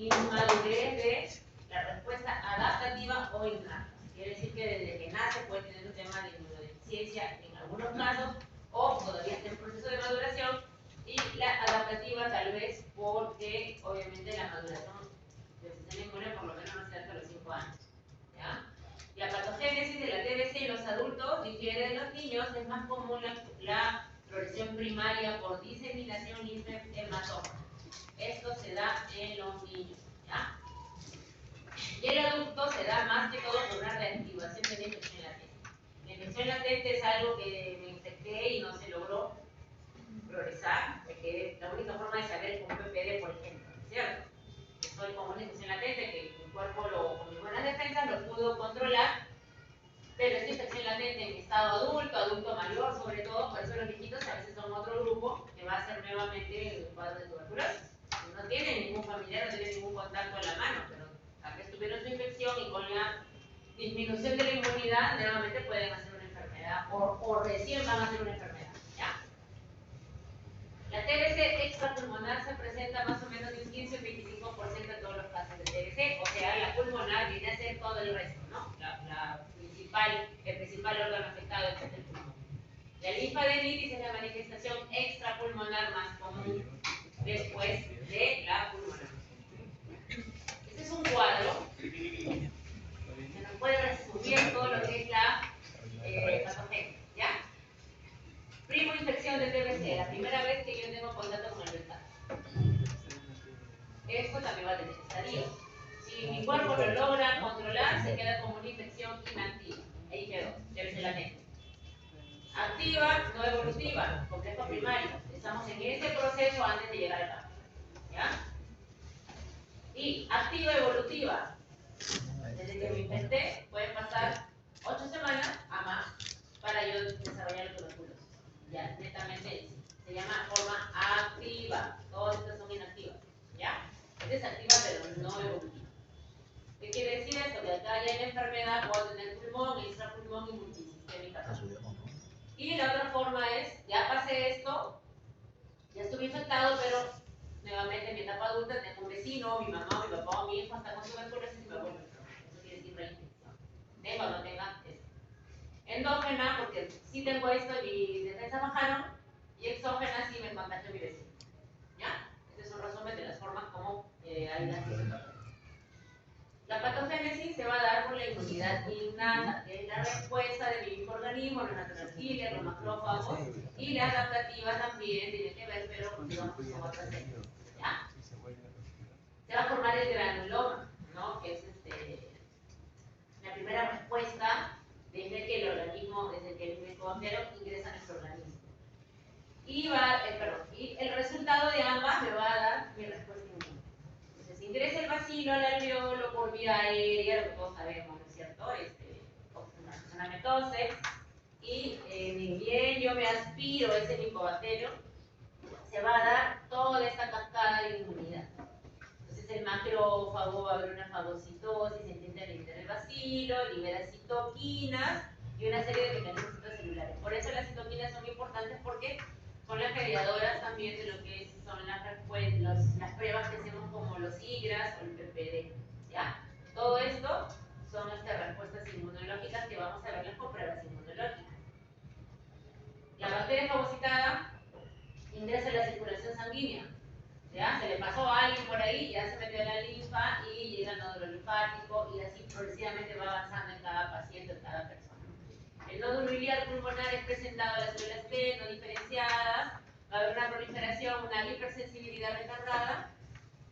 inmadurez de la respuesta adaptativa o innata. Quiere decir que desde que nace puede tener un tema de inmunodeficiencia en algunos casos, o todavía está en proceso de maduración, y la adaptativa tal vez porque obviamente la maduración del sistema inmune por lo menos no se da hasta los 5 años. ¿Ya? La patogénesis de la TBC en los adultos difiere de los niños, es más común la progresión primaria por diseminación linfhematoma. Esto se da en los niños. ¿Ya? Y el adulto se da más que todo por una reactivación de la infección latente. La infección latente es algo que me infecté y no se logró progresar, porque la única forma de saber es con PPD, por ejemplo, ¿cierto? Estoy con una infección latente que mi cuerpo con mis buenas defensas lo pudo controlar, pero esta infección latente en estado adulto, adulto mayor sobre todo, por eso los viejitos a veces son otro grupo que va a ser nuevamente el cuadro de tuberculosis. No tienen ningún familiar, no tienen ningún contacto en la mano, pero tal vez tuvieron su infección y con la disminución de la inmunidad nuevamente pueden hacer una enfermedad o recién van a hacer una enfermedad. ¿Ya? La TBC extrapulmonar se presenta más o menos de un 15 o 25% de todos los casos de TBC, o sea, la pulmonar viene a ser todo el resto, ¿no? El principal órgano afectado es el pulmón. La linfadenitis es la manifestación extrapulmonar más común después de la pulmonar. Este es un cuadro que nos puede resumir todo lo que es la patogenia, ¿ya? Primo infección de TBC, la primera vez que yo tengo contacto con el beta. Esto también va a tener estadio. Si mi cuerpo lo logra controlar, se queda como una infección inactiva. Ahí quedó, TBC latente. Activa, no evolutiva, complejo primario. Estamos en ese proceso antes de llegar al campo. ¿Ya? Y activa evolutiva. Desde que me infecté, pueden pasar 8 semanas a más para yo desarrollar la tuberculosis. Ya, netamente se llama forma activa. Todas estas son inactivas. ¿Ya? Esta es activa pero no evolutiva. ¿Qué quiere decir esto? Que acá ya en la enfermedad puedo tener pulmón, extrapulmón y multisistémica. Y la otra forma es, ya pasé esto, ya estuve infectado, pero nuevamente en mi etapa adulta tengo un vecino, mi mamá, mi papá o mi hijo está con tuberculosis y me vuelvo enfermo. Eso quiere decir reinfección. Tenga o no tenga esto. Endógena, porque sí tengo esto y mis defensas bajaron, y exógena sí me contagió mi vecino. ¿Ya? Este es un resumen de las formas como hay las patogénesis. La patogénesis se va a dar por la inmunidad innata, que es la respuesta de mi microorganismo, los natural killers, los macrófagos, y la adaptativa también tiene que ver, pero digamos que son otras técnicas. ¿Ya? Se va a formar el granuloma, ¿no? Que es la primera respuesta desde que el organismo, desde que el microorganismo ingresa a nuestro organismo. Y el resultado de ambas me va a dar mi respuesta inmune. Entonces ingresa el bacilo al alveolo por vía aérea, lo que todos sabemos, ¿no es cierto? Una persona me tose y ni bien yo me aspiro ese micobacterio, se va a dar toda esta cascada de inmunidad. Entonces el macrófago va a haber una fagocitosis, se intenta eliminar el bacilo, libera citoquinas y una serie de mecanismos intracelulares. Por eso las citoquinas son importantes porque son las mediadoras también de lo que son las pruebas que hacemos como los IGRAS o el PPD. ¿Ya? Todo esto son respuestas inmunológicas que vamos a verlas con pruebas inmunológicas. La bacteria fagocitada ingresa en la circulación sanguínea. ¿Ya? Se le pasó a alguien por ahí, ya se metió en la linfa y llega al nódulo linfático y así progresivamente va avanzando en cada paciente, en cada persona. El nódulo iliar pulmonar es presentado a las células T no diferenciadas, va a haber una proliferación, una hipersensibilidad retardada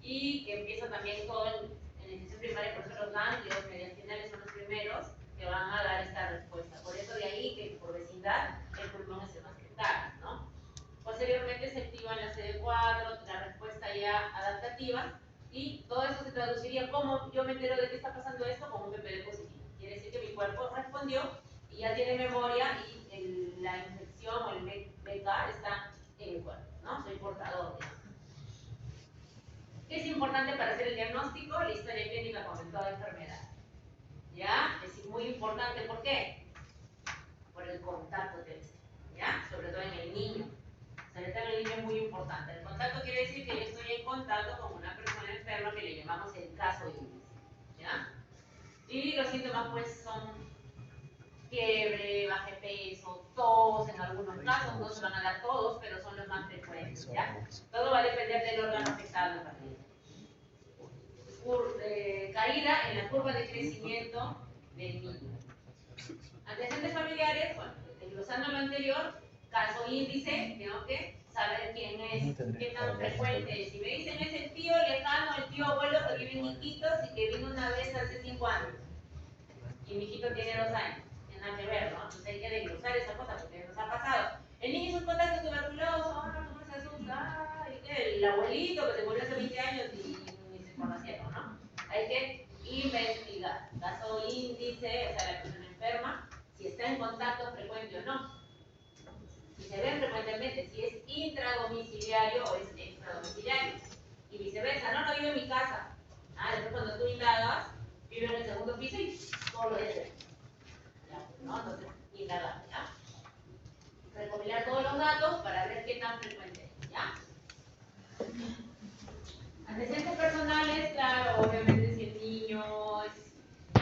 y que empieza también con la infección primaria, por eso los ganglios mediastinales son los primeros que van a dar esta respuesta. Por eso de ahí que por vecindad el pulmón es el más letal, ¿no? Posteriormente se activa en la CD4, la respuesta ya adaptativa, y todo eso se traduciría como yo me entero de que está pasando esto como un PPD positivo. Quiere decir que mi cuerpo respondió y ya tiene memoria y la infección o el BK está en mi cuerpo, ¿no? Soy portador de esto. ¿Qué es importante para hacer el diagnóstico? La historia clínica con toda enfermedad. ¿Ya? Es muy importante, ¿por qué? Por el contacto TBC, ¿ya? Sobre todo en el niño. sobre todo en el niño es muy importante. El contacto quiere decir que yo estoy en contacto con una persona enferma que le llamamos el caso índice, ¿ya? Y los síntomas pues son fiebre, baja de peso, tos en algunos casos, no se van a dar todos, pero son los más frecuentes, ¿ya? Todo va a depender del órgano afectado en realidad. Caída en la curva de crecimiento del niño. Antecedentes familiares, bueno, desglosando lo anterior, caso índice, tengo que saber quién es, qué tan frecuente es. Si me dicen es el tío lejano, el tío abuelo que vive en Iquitos y que vino una vez hace 5 años, y mi hijito tiene 2 años, tiene nada que ver, ¿no? Entonces hay que desglosar esa cosa porque nos ha pasado. El niño es un contacto tuberculoso, ¿cómo se asusta? El abuelito que se murió hace 20 años y ni se conocieron, ¿no? Hay que investigar. Caso índice, o sea, la persona enferma, si está en contacto frecuente o no. Si se ven frecuentemente, si es intradomiciliario o es extradomiciliario. Y viceversa, no vive en mi casa. Después cuando tú indagas, vive en el segundo piso y todo lo es. ¿No? Entonces, indagar, ¿ya? Recopilar todos los datos para ver qué tan frecuente es, ¿ya? Antecedentes personales, claro, obviamente si el niño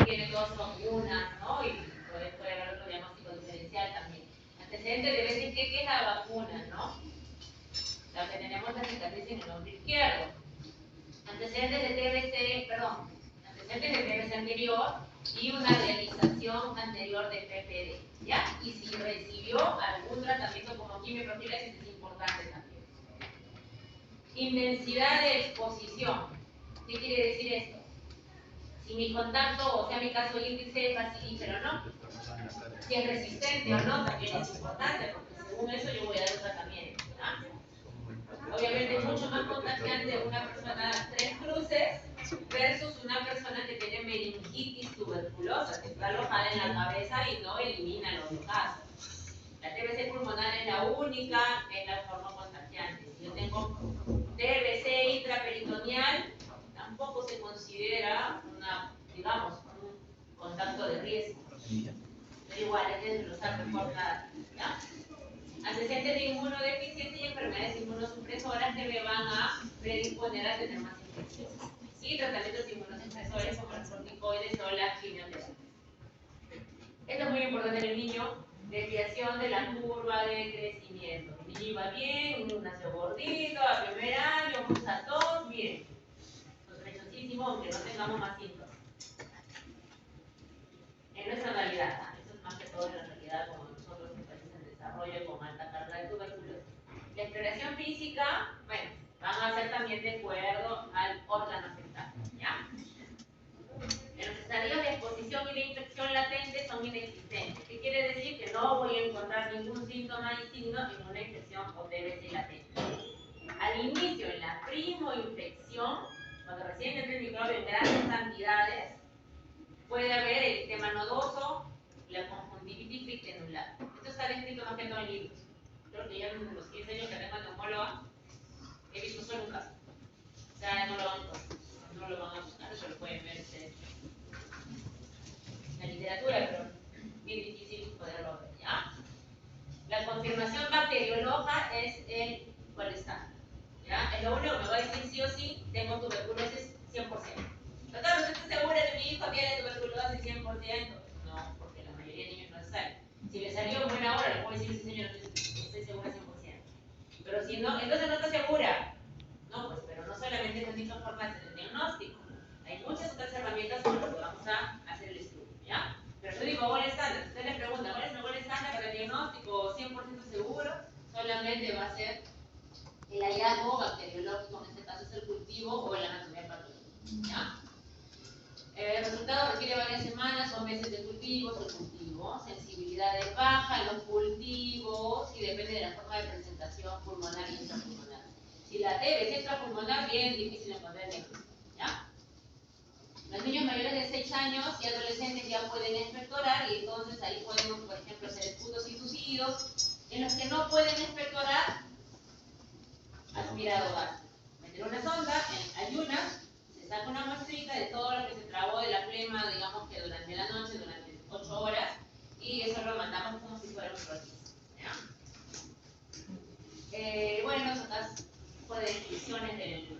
tiene 2 vacunas, ¿no? Y puede haber otro diagnóstico diferencial también. Antecedentes de veces que es la vacuna, ¿no? La que tenemos la cicatriz en el hombro izquierdo. Antecedentes de antecedentes de TBC anterior y una realización anterior de PPD, ¿ya? Y si recibió algún tratamiento como quimioprofilaxis es importante también. Intensidad de exposición. ¿Qué quiere decir esto? Si mi contacto, o sea, mi caso índice es facilífero o no, si es resistente o no, también es importante, porque según eso yo voy a dar un tratamiento, ¿no? Obviamente es mucho más contagiante una persona 3 cruces versus una persona que tiene meningitis tuberculosa, que está alojada en la cabeza y no elimina los casos. La TBC pulmonar es la única, es la forma contagiante. Si yo tengo TBC intraperitoneal, tampoco se considera un contacto de riesgo. Pero igual, hay que desglosar mejor cada, ¿ya? Antecedentes de inmunodeficiencia y enfermedades inmunosupresoras que me van a predisponer a tener más infecciones. Y tratamientos inmunosupresores como los corticoides o la quimioterapia. Esto es muy importante en el niño. Desviación de la curva de crecimiento. El niño iba bien, nació gordito, a primer año, usa tos, bien. Sospechosísimo, aunque no tengamos más síntomas. En nuestra realidad, eso es más que todo en la realidad como nosotros en países en desarrollo con alta carga de tuberculosis. La exploración física, bueno, van a ser también de acuerdo al órgano afectado, ¿ya? Los estadios de exposición y de infección latente son inexistentes. ¿Qué quiere decir? Que no voy a encontrar ningún síntoma y signo en una infección o TBC latente. Al inicio, en la primoinfección, cuando recién entra el microbio en grandes cantidades, puede haber el sistema nodoso, la conjuntivitis flictenular. Esto está descrito más que todo en libros. Creo que ya desde los 15 años que tengo neumóloga, he visto solo un caso. O sea, no lo van a buscar, eso lo pueden ver ustedes en la literatura, pero bien difícil poderlo ver, ¿ya? La confirmación bacteriológica es el cualestándar, ¿ya? Es lo único que me va a decir sí o sí, tengo tuberculosis 100%. Doctor, ¿usted está segura de que mi hijo tiene tuberculosis 100%? No, porque la mayoría de niños no se sale. Si le salió en buena hora, le puedo decir, sí señor, estoy segura 100%. Pero si no, entonces no está segura. No, pues, pero no solamente es la única forma de hacer el diagnóstico. Hay muchas otras herramientas con las que vamos a hacer el estudio, ¿ya? Pero yo digo gol estándar. Si usted le pregunta, ¿cuál es el gol estándar para el diagnóstico 100% seguro? Solamente va a ser el hallazgo bacteriológico, en este caso es el cultivo o la anatomía patológica, ¿ya? El resultado requiere varias semanas o meses de cultivos o cultivo. Sensibilidad de baja en los cultivos y depende de la forma de presentación pulmonar y intrapulmonar. Si la TB es intrapulmonar, bien difícil encontrar el diagnóstico, ¿ya? Los niños mayores de 6 años y adolescentes ya pueden expectorar y entonces ahí podemos, por ejemplo, hacer escudos y tusidos. En los que no pueden expectorar, aspirado gástrico. Meter una sonda en ayunas, se saca una muestrita de todo lo que se trabó de la flema, digamos que durante la noche, durante 8 horas, y eso lo mandamos como si fuera un proceso, ¿ya? de descripciones del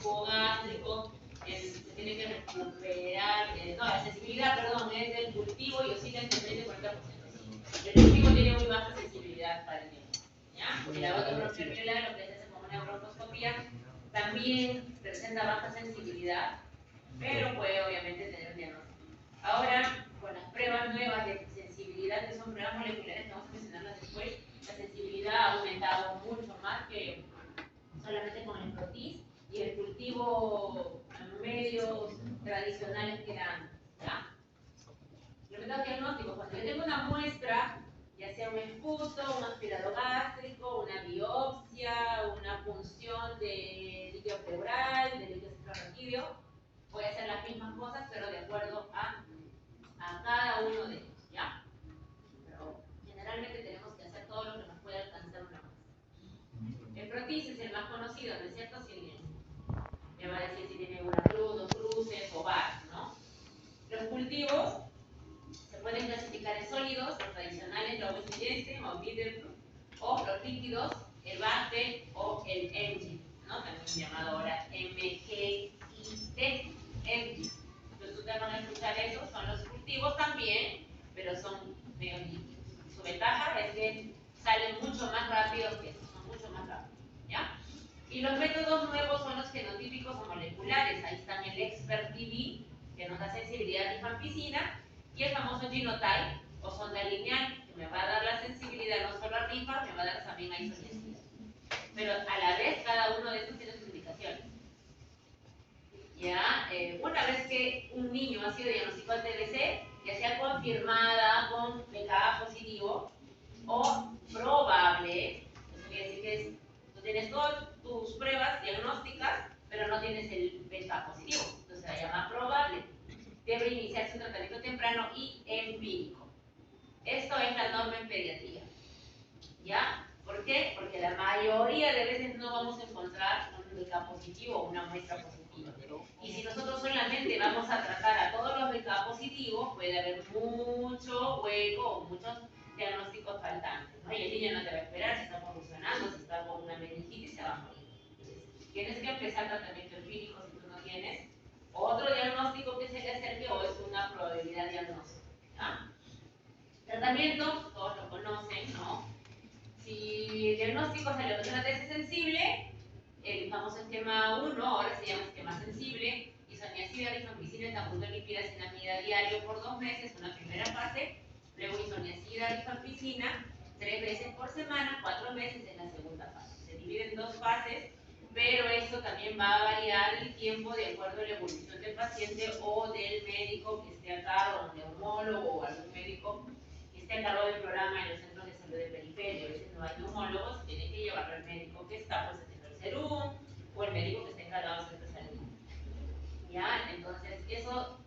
jugo gástrico, se tiene que recuperar, la sensibilidad, perdón, es del cultivo y oscila entre 30 y 40%. El cultivo tiene muy baja sensibilidad para el tiempo, ¿ya? El lavado bronquial, lo que se hace como una broncoscopía, también presenta baja sensibilidad, pero puede obviamente tener un diagnóstico. Ahora, con las pruebas nuevas de sensibilidad, que son pruebas moleculares, que vamos a mencionarlas después, la sensibilidad ha aumentado mucho más que solamente con el protis y el cultivo en medios tradicionales que eran, ¿ya? Los métodos diagnósticos, cuando yo tengo una muestra, ya sea un esputo, un aspirado gástrico, una biopsia, una punción de líquido pleural, de líquido cefalorraquídeo, voy a hacer las mismas cosas, pero de acuerdo a cada uno de ellos, ¿ya? Pero generalmente tenemos que hacer todo lo que nos puede alcanzar una muestra. El protis es el más conocido, ¿no es cierto? Si me va a decir si tiene una cruz, dos cruces o bar, ¿no? Los cultivos se pueden clasificar en sólidos, los tradicionales, la Westminster o Bitterproof, o los líquidos, el BACTE o el ENGIE, ¿no? También llamado ahora MGIT, ENGIE. Entonces ustedes van a escuchar eso, son los cultivos también, pero son medio líquidos. Su ventaja es que salen mucho más rápido que estos, son mucho más rápidos, ¿ya? Y los métodos nuevos son los fenotípicos o moleculares. Ahí están el ExpertTV, que nos da sensibilidad a rifampicina, y el famoso genotype o sonda lineal, que me va a dar la sensibilidad no solo a rifa, me va a dar también a isoniazida. Pero a la vez cada uno de estos tiene sus indicaciones. ¿Ya? Una vez que un niño ha sido diagnosticado de TBC, ya sea confirmada con BKA positivo o probable, eso quiere decir que tú tienes todas tus pruebas diagnósticas, pero no tienes el BKA positivo, entonces se llama probable. Debe iniciarse un tratamiento temprano y empírico. Esto es la norma en pediatría. ¿Ya? ¿Por qué? Porque la mayoría de veces no vamos a encontrar un BKA positivo o una muestra positiva. Y si nosotros solamente vamos a tratar a todos los BKA positivos, puede haber mucho hueco o muchos diagnósticos faltantes, ¿no? Y el niño no te va a esperar si está convulsionando, si está con una meningitis, se va a morir. Entonces, tienes que empezar tratamiento empírico si tú no tienes otro diagnóstico que se le acerque o es una probabilidad diagnóstica. ¿Ya? Tratamiento, todos lo conocen, ¿no? Si el diagnóstico salió de una TS sensible, el famoso esquema 1, ahora se llama esquema sensible, isoniazida, rifampicina, tabutol y piracinamida diario por 2 meses, una primera fase, luego isoniazida, rifampicina, 3 veces por semana, 4 meses en la segunda fase. Se divide en 2 fases, pero esto también va a variar el tiempo de acuerdo a la evolución del paciente o del médico que esté a cargo, un neumólogo o algún médico que esté a cargo del programa en los centros de salud de periferia. A veces no hay neumólogos, tiene que llevarlo al médico que está pues haciendo el serum o el médico que está encargado del centro de salud. ¿Ya? Entonces, eso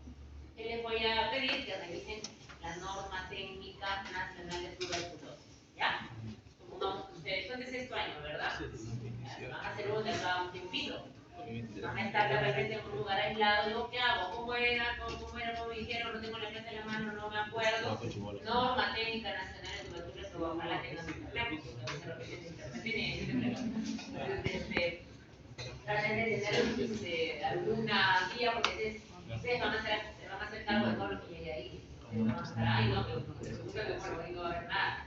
que les voy a pedir que revisen la norma técnica nacional de tuberculosis. ¿Ya? Supongamos que ustedes, son de 6º año, ¿verdad? Van a hacer un acá un tiempito. Van a estar de repente en un lugar aislado. Digo, ¿qué hago? ¿Cómo era? ¿Cómo me dijeron? No tengo la clase en la mano, no me acuerdo. Norma técnica nacional de tuberculosis, ojalá tengan su internet, porque de repente internet tiene traten de tener alguna guía, porque ustedes van a hacer cargo de todo lo que llegue ahí. No van a estar ahí, ¿no? Pero seguro que bueno, ahí no va a haber nada.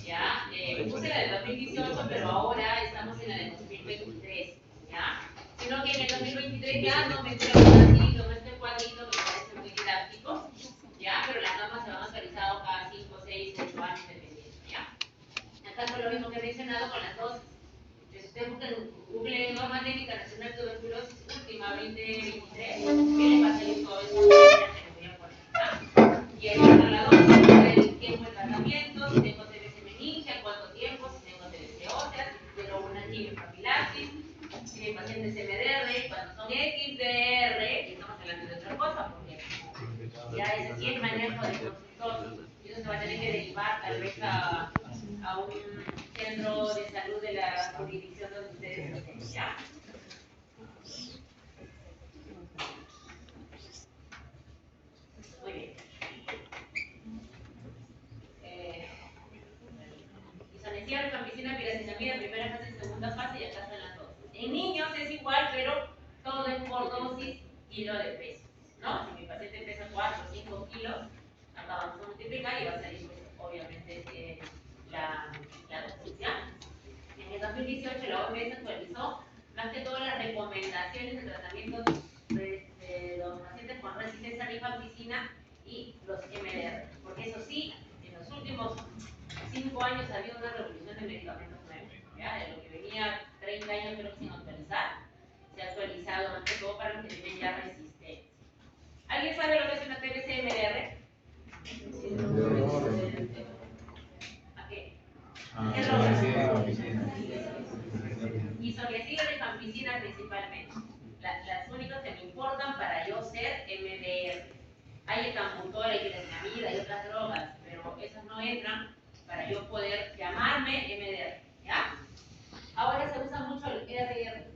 ¿Ya? Puse la de 2018, pero ahora estamos en la de 2023. ¿Ya? Sino que en el 2023 ya no me entró este cuadrito que parece muy didáctico. ¿Ya? Pero las normas se van actualizando cada 5, 6, 8 años dependiendo. ¿Ya? Acá fue lo mismo que he mencionado con las dosis. Ustedes buscan Google Norma Técnica Nacional de Tuberculosis última 2023, ¿qué les va a salir todo eso? Que les voy a poner. Y ahí está la dosis, el tiempo de tratamiento, si tengo TBC meningia, cuánto tiempo, si tengo TBC ósea, si tengo una quimioprofilaxis, si mi paciente es MDR, cuando son XDR, y estamos hablando de otra cosa, porque ya ese sí es manejo del consultor, y eso se va a tener que derivar tal vez a un centro de salud de la jurisdicción donde ustedes estén, ¿ya? Muy bien. Isoniazida, rifampicina, piracinamida, primera fase y segunda fase, y acá están las dos. kilo de peso, ¿no? Si mi paciente pesa 4 o 5 kilos, acá vamos a multiplicar y va a salir, pues, obviamente, la dosis. En el 2018 la OMS actualizó más que todas las recomendaciones de tratamiento de los pacientes con resistencia a rifampicina y los MDR, porque eso sí, en los últimos 5 años ha habido una revolución de medicamentos nuevos, ¿ya? De lo que venía 30 años creo que sin actualizar, se ha actualizado más que todo para los que tienen ya resistencia. ¿Alguien sabe lo que es una TBC MDR? ¿A qué? Isoniazida y rifampicina principalmente. Las únicas que me importan para yo ser MDR. Hay etamputol, hay ketamina, hay otras drogas, pero esas no entran para yo poder llamarme MDR, ¿ya? Ahora se usa mucho el RR,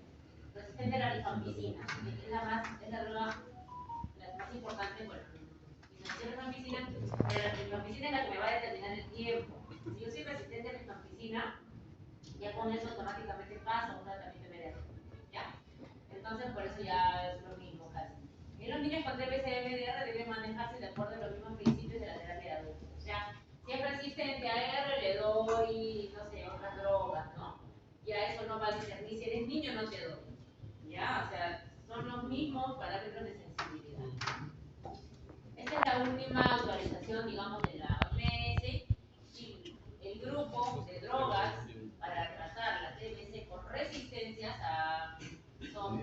resistente a la rifampicina, es la droga la más importante, bueno, isoniazida y rifampicina, pero la rifampicina es la que me va a determinar el tiempo. Si yo soy resistente a rifampicina, ya con eso automáticamente paso a un tratamiento MDR, ¿ya? Entonces, por eso ya es lo mismo casi. Y los niños con TBC MDR deben manejarse de acuerdo a los mismos principios de la terapia de adultos. O sea, si es resistente a R, le doy, no sé, otras drogas, ¿no? Ya eso no va a discernir. Si eres niño, no te doy. ¿Ya? O sea, son los mismos parámetros de sensibilidad. Esta es la última actualización, digamos, de la OMS. Y el grupo de drogas para tratar la TBC con resistencias son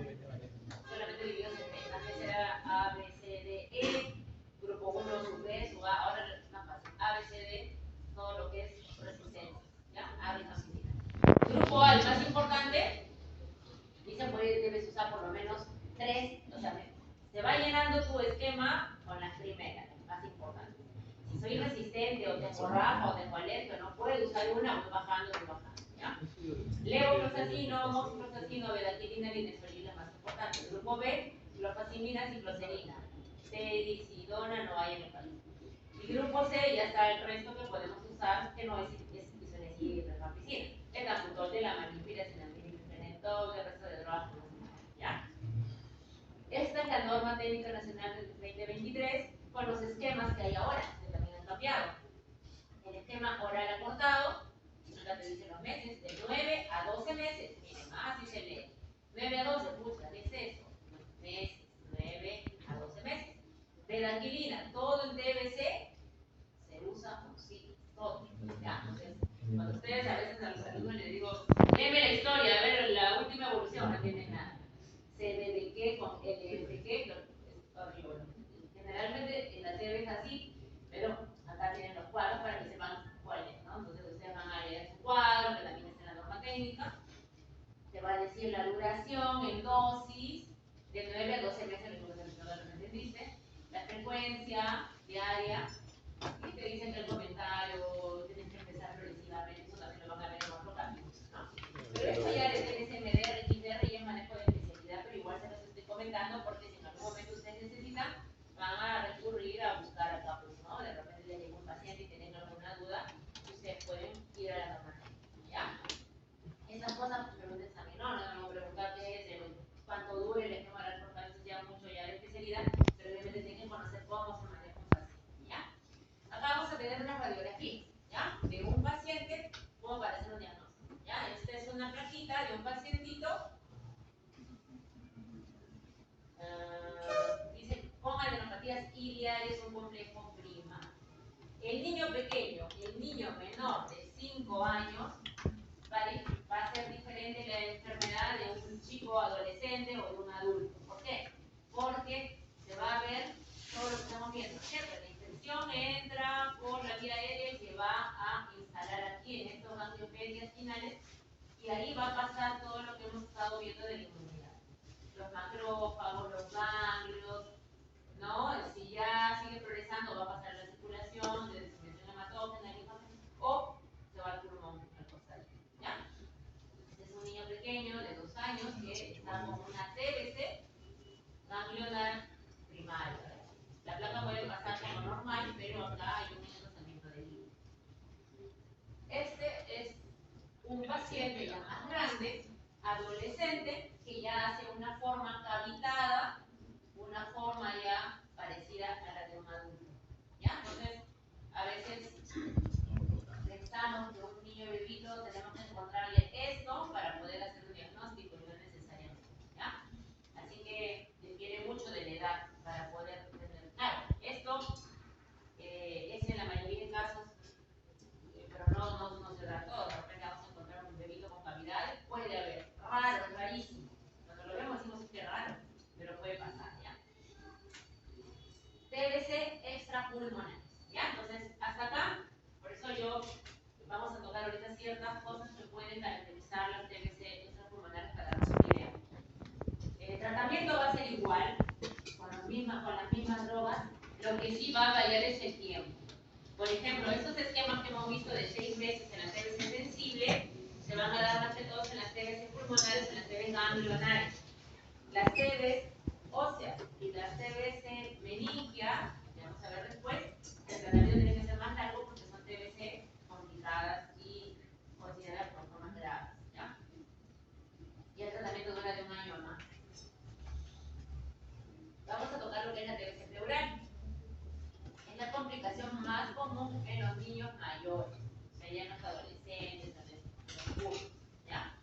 solamente divididos en tres. Antes era A, B, C, D, E, grupo 1, sub B, sub A, ahora es más fácil. A, B, C, D, todo lo que es resistencia, ¿ya? A, rifampicina. Grupo A, el más importante, dicen debes usar por lo menos 3, o sea, se va llenando tu esquema con las primeras, más importantes. Si soy resistente o tengo raja o tengo alergia, no puedo usar una, voy bajando, ¿ya? Levofloxacino, moxifloxacino, bedaquilina, linezolida, más importante. Grupo B, clofazimina, cicloserina. C, dixidona, no hay en el país. Y grupo C, ya está el resto que podemos usar, que no es isoniazida y rifampicina. El etamputol, de la manipira, sinamidiphenol, el resto de drogas, ¿ya? Esta es la norma técnica nacional del 2023 con los esquemas que hay ahora, que también han cambiado. El esquema oral acortado, acá te dice los meses, de 9 a 12 meses, miren, así se lee. 9 a 12, pucha, ¿qué es eso? Meses, 9 a 12 meses. Bedaquilina, todo el TBC se usa sí, todo. ¿Ya? Entonces, cuando ustedes a veces a los alumnos les digo, léeme la historia, a ver la última evolución, no entienden nada. CDDQ con LFQ, es horrible. Generalmente en la TV es así, pero acá tienen los cuadros para que sepan cuál es, ¿no? Entonces ustedes van a leer su cuadro, que también está en la norma técnica. Te va a decir la duración en dosis, de 9 a 12 meses, lo que entendiste, la frecuencia diaria, y te dicen que el comentario tienes que empezar progresivamente, eso también lo van a ver en otro camino, ¿no? Pero esto ya de TSMDR, XDR y el manejo de especialidad, pero igual se los estoy comentando porque si en algún momento ustedes necesitan, van a recurrir a buscar acá, pues, ¿no? De repente les llega un paciente y tienen alguna duda, ustedes pueden ir a la normativa, ¿ya? Esas cosas, pues, pregunten a mí, no me voy a preguntar qué es, cuánto dure el esquema oral, porque a veces lleva mucho ya de especialidad, pero obviamente tienen que conocer cómo se maneja un paciente, ¿ya? Acá vamos a tener una radiografía, ¿ya? De un paciente, como para hacer un diagnóstico, ¿ya? Esta es una plaquita de un pacientito. Dice, con adenopatías iliares, un complejo primario. El niño pequeño, el niño menor de 5 años, va a ser diferente la enfermedad de un chico adolescente o de un adulto. ¿Por qué? Porque se va a ver todo lo que estamos viendo, ¿cierto? La infección entra por la vía aérea y se va a instalar aquí en estos ganglios periastinales y ahí va a pasar todo lo que hemos estado viendo de la inmunidad. Los macrófagos, los ganglios, ¿no? Si ya sigue progresando, va a pasar la circulación de diseminación hematógena, o se va al pulmón, al costal, ¿ya? Este es un niño pequeño de 2 años que está con una TBC ganglionar primaria. La placa puede pasar como normal, pero acá hay un engrosamiento de líquido. Este es un paciente ya más grande, adolescente, que ya hace una forma cavitada, pulmonares. ¿Ya? Entonces, hasta acá, por eso vamos a tocar ahorita ciertas cosas que pueden caracterizar las TBC extrapulmonares para darnos una idea. El tratamiento va a ser igual, con las mismas drogas, lo que sí va a variar es el tiempo. Por ejemplo, estos esquemas que hemos visto de 6 meses en la TBC sensible, se van a dar más que todos en las TBC pulmonares, en las TBC ganglionares. Las TBC óseas y las TBC meningia, que vamos a ver después, el tratamiento tiene que ser más largo porque son TBC complicadas y consideradas por formas graves. ¿Ya? Y el tratamiento dura de 1 año más. Vamos a tocar lo que es la TBC pleural. Es la complicación más común en los niños mayores, o sea, ya en los adolescentes, en los ¿ya?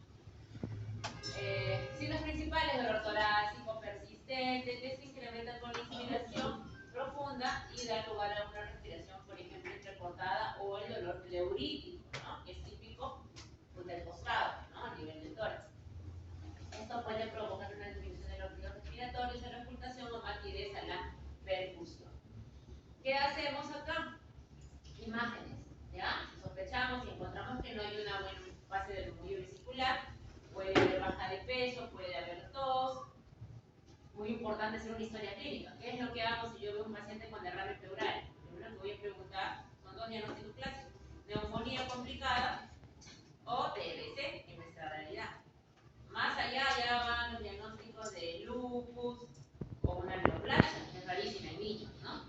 Signos principales: dolor torácico persistente, que se incrementa con la inspiración profunda y da lugar a una respiración, por ejemplo, entrecortada, o el dolor pleurítico, ¿no? Que es típico pues, del costado, ¿no? A nivel del tórax. Esto puede provocar una disminución de los ritmos respiratorios, a la ocultación o matidez a la percusión. ¿Qué hacemos acá? Imágenes, ¿ya? Si sospechamos y encontramos que no hay una buena fase del murmullo vesicular, puede haber baja de peso, puede haber tos. Muy importante hacer una historia clínica. ¿Qué es lo que hago si yo veo un paciente con derrame pleural? Lo primero que voy a preguntar son 2 diagnósticos clásicos: neumonía complicada o TBC en nuestra realidad. Más allá ya van los diagnósticos de lupus o una neoplasia, que es rarísima en niños, ¿no?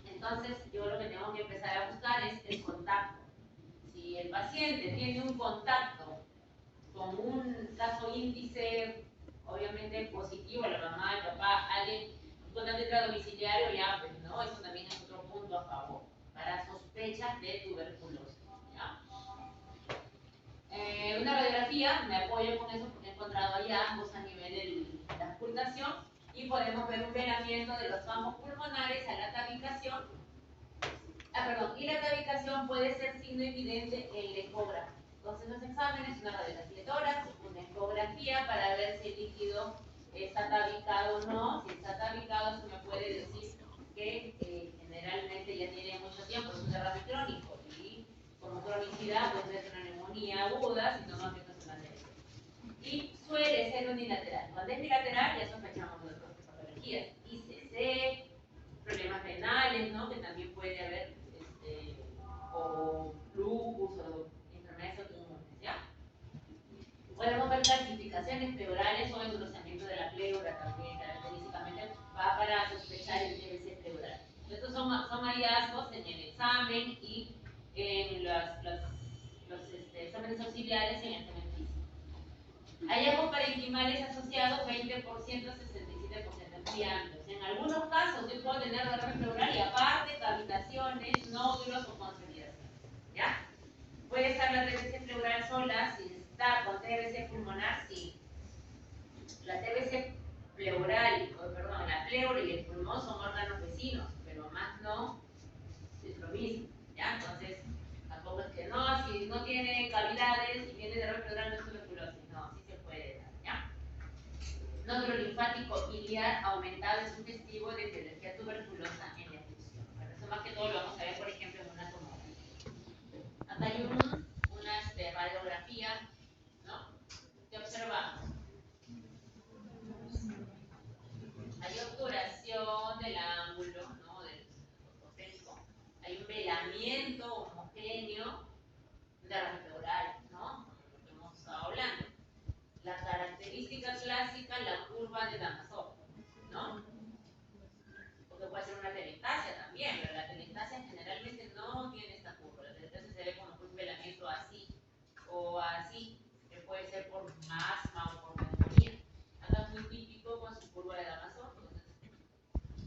Entonces, yo lo que tengo que empezar a buscar es el contacto. Si el paciente tiene un contacto con un caso índice, obviamente positivo, la mamá, el papá, alguien, un contacto intradomiciliario, ya, pues no, eso también es otro punto a favor para sospechas de tuberculosis. ¿Ya? Una radiografía, me apoyo con eso porque he encontrado ahí ambos a nivel de la ocultación, y podemos ver un velamiento de los campos pulmonares a la tabicación. Y la tabicación puede ser signo evidente en el ecógrafo. Entonces, los exámenes: una radiografía de tórax, una ecografía para ver si el líquido está tabicado o no. Si está tabicado, eso me puede decir que generalmente ya tiene mucho tiempo, es un derrame crónico, y como cronicidad puede ser una neumonía aguda, si no nos afecta una TBC. Y suele ser unilateral. Cuando es bilateral, ya sospechamos de otras patologías: ICC, problemas renales, ¿no? Que también puede haber, o lupus o enfermedades autoinmunes, ¿ya? Podemos ver calcificaciones pleurales o engrosamiento de la pleura también, característicamente va para sospechar el TBC pleural. Estos son hallazgos en el examen y en los exámenes auxiliares en el examen físico. Hallazgos parenquimales asociados: 20%, 67% muy amplios. En algunos casos yo puedo tener derrame pleural y aparte cavitaciones, nódulos o consolidaciones. ¿Ya? ¿Puede estar la TBC pleural sola sin estar con TBC pulmonar? Sí. La TBC pleural, la pleura y el pulmón son órganos vecinos, pero más no es lo mismo. ¿Ya? Entonces, tampoco es que no, si no tiene cavidades y tiene derrame pleural no es tuberculosis. No, sí se puede dar. ¿Ya? Nódulo linfático biliar aumentado es un testigo de etiología tuberculosa en la efusión. Bueno, eso más que todo lo vamos a ver, por ejemplo, en una tomografía. Acá hay una radiografía, ¿no? ¿Qué observamos? Hay obturación del ángulo, ¿no? Del ortopédico. Hay un velamiento homogéneo de la pleural, ¿no? Lo que hemos estado hablando. La característica clásica, la curva de Damasov, ¿no? Porque puede ser una telectasia también, pero la telectasia generalmente no tiene esta curva. La telectasia se ve como un velamiento así o así, que puede ser por asma o por neumonía. Acá es muy típico con su curva de Damasov. Entonces,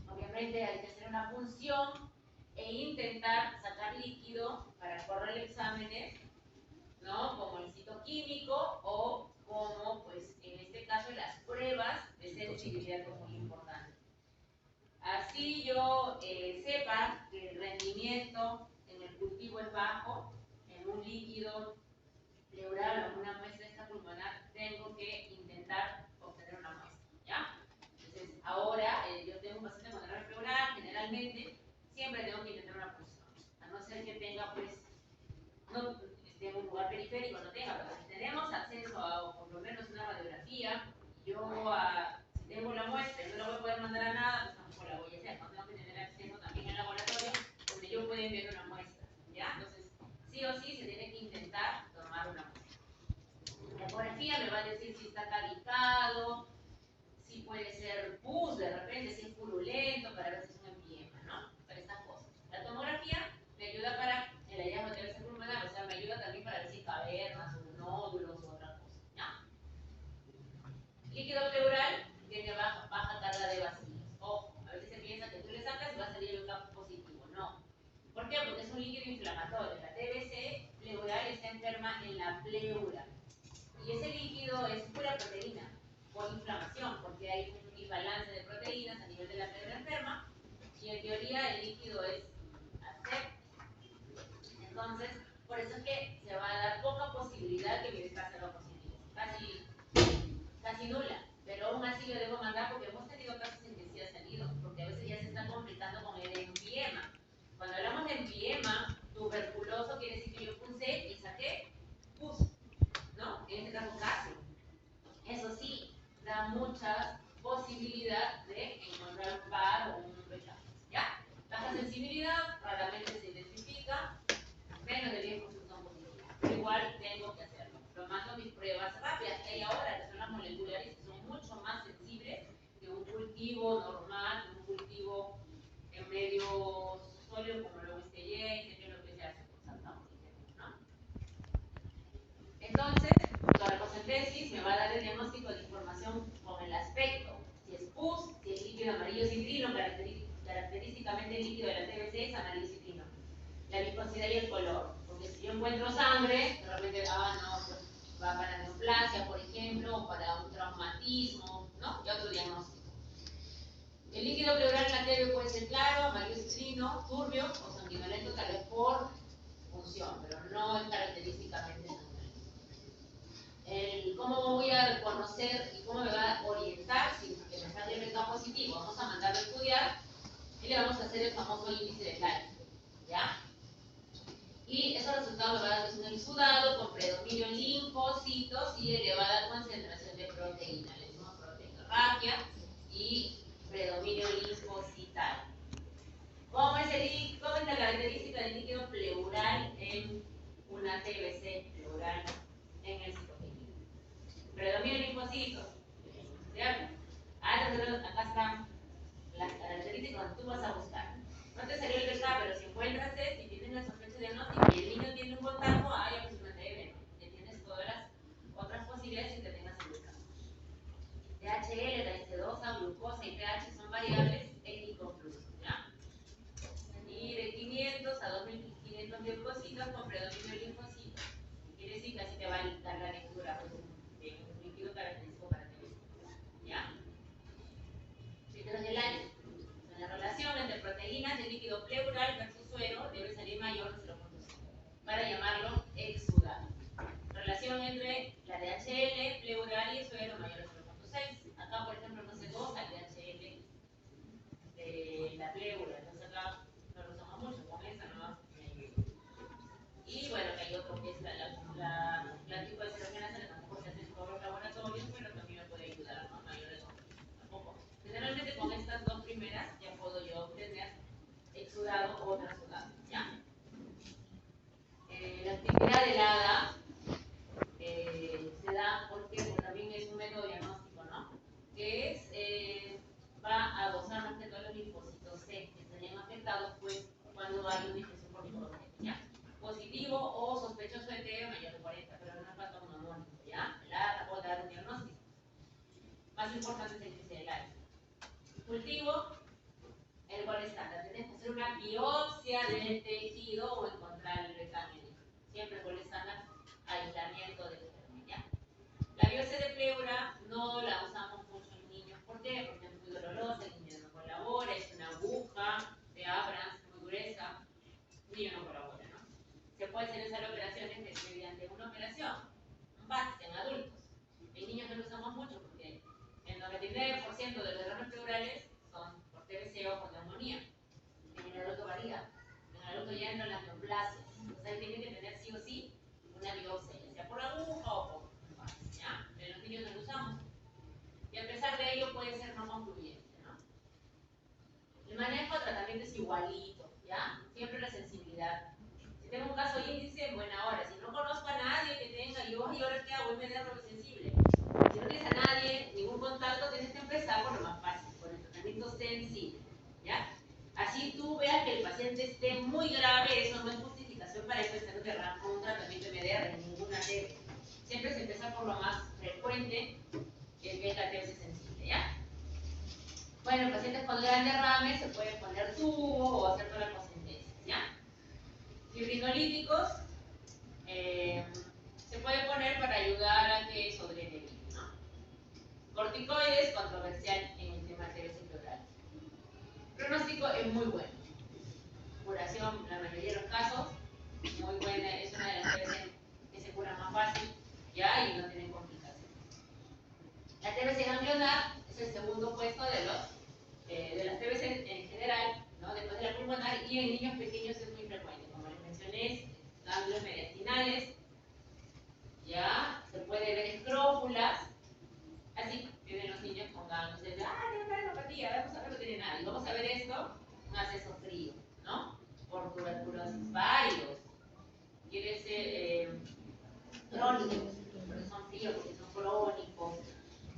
obviamente hay que hacer una punción e intentar sacar líquido para correr exámenes, ¿no? Como el citoquímico o como, pues, en este caso, las pruebas de sensibilidad, que es muy importante. Así yo sepa que el rendimiento en el cultivo es bajo, en un líquido pleural o una muestra extrapulmonar, tengo que intentar obtener una muestra, ¿ya? Entonces, ahora yo tengo un paciente con derrame pleural, generalmente siempre tengo Amilocitrino, característicamente el líquido de la TBC es amarillocitrino. La viscosidad y el color. Porque si yo encuentro sangre, de repente, no, pues va para neoplasia, por ejemplo, o para un traumatismo, ¿no? Y otro diagnóstico. El líquido pleural en la TB puede ser claro, amarillocitrino, turbio o sanguinolento, tal vez por función, pero no es característicamente sanguinolento. ¿Cómo voy a reconocer y cómo me va a orientar si me sale el BK positivo? Vamos a mandarlo a estudiar y le vamos a hacer el famoso índice de Gleason, ¿ya? Y esos resultados me van a dar un exudado con predominio en linfocitos y elevada concentración de proteína. Le decimos proteinorragia y predominio linfocital. ¿Cómo es la característica del líquido pleural en una TBC pleural en el citoquímico? Predominio linfocitos, ¿cierto? Entonces acá están las características donde tú vas a buscar. No te salió el BK, pero si encuentras si tienes la sospecha diagnóstica y el niño tiene un contacto, ya pues una TB, ¿no? Que tienes todas las otras posibilidades sin que tengas el BK. DHL, la S2, glucosa y pH son variables inconclusas, ¿ya? Y de 500 a 2500 leucocitos con predominio de linfocitos. Quiere decir que así te va a dar la lectura de un líquido característico para ti, ¿ya? Filtros del aire. La relación entre proteínas del líquido pleural versus suero debe salir mayor de 0.5 para llamarlo exudado. Relación entre la DHL pleural y el suero mayor de 0.6. Acá, por ejemplo, no se goza el DHL de la pleura, entonces acá no lo usamos mucho, con esta no. Y bueno, hay otro que es la tipo de serogenasa, que tampoco se hace en todos los laboratorios, pero también me puede ayudar, ¿no? Mayor de 2. Tampoco. Generalmente con estas dos primeras ya puedo yo obtener exudado o transudado, ¿ya? La actividad del ADA se da porque también es un método diagnóstico, ¿no? Que es, va a dosar más que todos los linfocitos C que estarían afectados, pues, cuando hay una infección por linfocitos, ¿ya? Positivo o sospechoso de TB mayor de 40, pero no es patognomónico, ¿ya? El ADA puede dar un diagnóstico. Más importante es el índice de Gleason. Cultivo, el gol estándar. Tienes que hacer una biopsia del tejido o encontrar el recambio. Siempre el gol estándar, aislamiento del germen, ¿ya? La biopsia de pleura no la usamos mucho en niños. ¿Por qué? Porque es muy dolorosa, el niño no colabora, es una aguja de Abrams muy gruesa, el niño no colabora, ¿no? Se puede hacer esas operaciones mediante una operación, un BATS en adultos. En niños no lo usamos mucho porque el 99% de los derrames pleurales son por TBC o por neumonía. En el adulto varía. En el adulto ya entran las neoplasias. Entonces ahí tiene que tener sí o sí una biopsia, ya sea por aguja o por BATS, ¿ya? En los niños no lo usamos. Y a pesar de ello puede ser no concluyente, ¿no? El manejo de tratamiento es igualito, ¿ya? Siempre la sensibilidad. Si tengo un caso índice, buena hora. Si no conozco a nadie que tenga, ¿y ahora qué hago? Me da lo sensible. Si no tienes a nadie, ningún contacto, tienes que empezar por lo más fácil, por el tratamiento sensible, ¿ya? Así tú veas que el paciente esté muy grave, eso no es justificación para empezar con un tratamiento MDR, ninguna TB. Siempre se empieza por lo más frecuente, que es la TB sensible, ¿ya? Bueno, pacientes con gran derrame se pueden poner tubos o hacer toracocentesis, ¿ya? Fibrinolíticos se puede poner para ayudar a que sobrene bien, ¿no? Corticoides, controversial en el tema de TBC pleural. Pronóstico es muy bueno. Curación, la mayoría de los casos, muy buena, es una de las TBC que se cura más fácil, ¿ya? Y no tienen complicaciones. La TBC ganglionar es el segundo puesto de las TBC en general, ¿no? Después de la pulmonar, y en niños pequeños es muy frecuente, como les mencioné, ganglios mediastinales, ya se puede ver escrófulas, así viven los niños con ganglios, tiene una neuropatía, vamos a ver, no tiene nada, y vamos a ver esto, un acceso frío, ¿no? Por tuberculosis, varios, quiere ser crónicos, porque son fríos, porque son crónicos,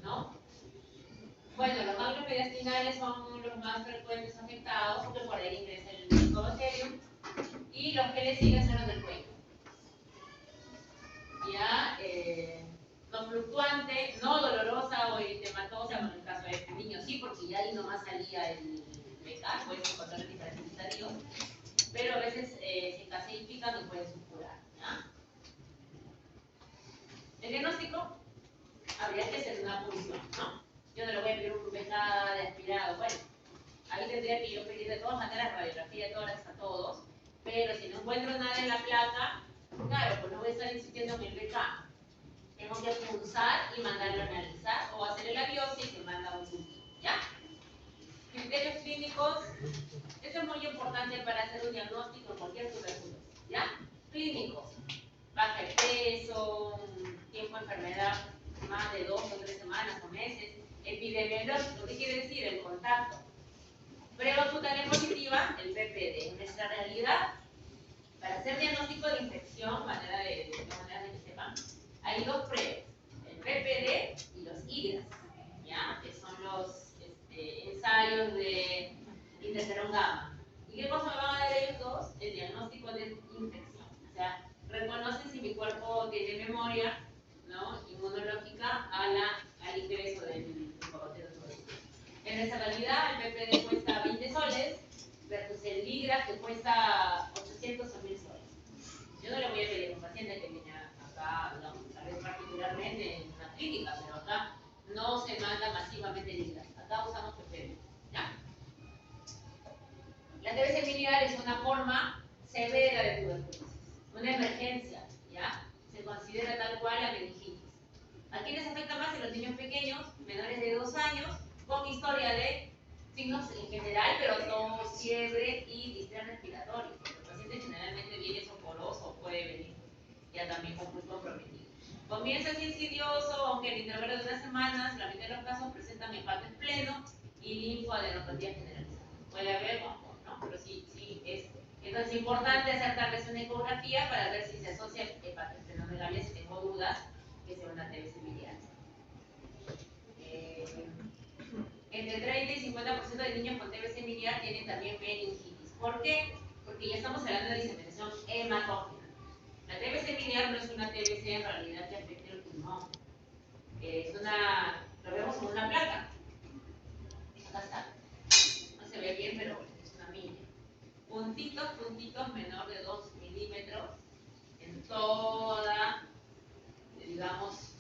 ¿no? Bueno, los ganglios mediastinales son los más frecuentes afectados porque por ahí ingresa el Mycobacterium, y los que le siguen son los del cuello. Ya, no no fluctuante, no dolorosa o eritematosa, como en el caso de este niño sí, porque ya ahí nomás salía el fecal, puedes encontrar en diferentes estadios, pero a veces se calcifican y pueden supurar. El diagnóstico habría que hacer una punción, ¿no? Yo no le voy a pedir un pupetado de aspirado, bueno, ahí tendría que yo pedir de todas maneras radiografía de tórax a todos, pero si no encuentro nada en la placa, claro, pues no voy a estar insistiendo en el BK. Tengo que punzar y mandarlo a analizar o hacerle la biopsia y se manda un punto, ¿ya? Criterios clínicos, esto es muy importante para hacer un diagnóstico en cualquier tuberculosis, ¿ya? Clínicos, baja de peso, tiempo de enfermedad más de 2 o 3 semanas o meses, epidemiológico, ¿qué quiere decir? El contacto. Prueba cutánea positiva, el PPD. En nuestra realidad, para hacer diagnóstico de infección, manera de que sepan, hay dos pruebas, el PPD y los IGRAS, ¿ya? Que son los ensayos de interferón gamma. ¿Y qué cosa me van a dar ellos dos? El diagnóstico de infección. O sea, reconocen si mi cuerpo tiene memoria, ¿no?, inmunológica al ingreso del bacterio tuberculoso. En nuestra realidad, el PPD cuesta 20 soles versus el IGRAS que cuesta 800 o 1000 soles. Yo no le voy a pedir a un paciente que viene acá, digamos, tal vez particularmente en una clínica, pero acá no se manda masivamente el IGRAS. Acá usamos PPD, ¿ya? La TBC miliar es una forma severa de tuberculosis, una emergencia, ¿ya? Se considera tal cual la meningitis. ¿A quiénes afecta más? En los niños pequeños, menores de 2 años, con historia de signos en general, pero tos, fiebre y distrés respiratorio. El paciente generalmente viene soporoso, puede venir ya también muy comprometido. Comienza así insidioso, aunque en intervalo de unas semanas, la mitad de los casos presentan hepato pleno y linfoadenopatía generalizada. Puede haber, no, pero sí es. Entonces es importante hacer tal vez una ecografía para ver si se asocia hepatosplenomegalia, si tengo dudas, que sea una TBC biliar. Entre 30 y 50% de niños con TBC biliar tienen también meningitis. ¿Por qué? Porque ya estamos hablando de diseminación hematógena. La TBC biliar no es una TBC en realidad que afecte el pulmón. Lo vemos como una placa. Acá está. No se ve bien, pero es una milla. Puntitos menor de 2 milímetros en toda, digamos,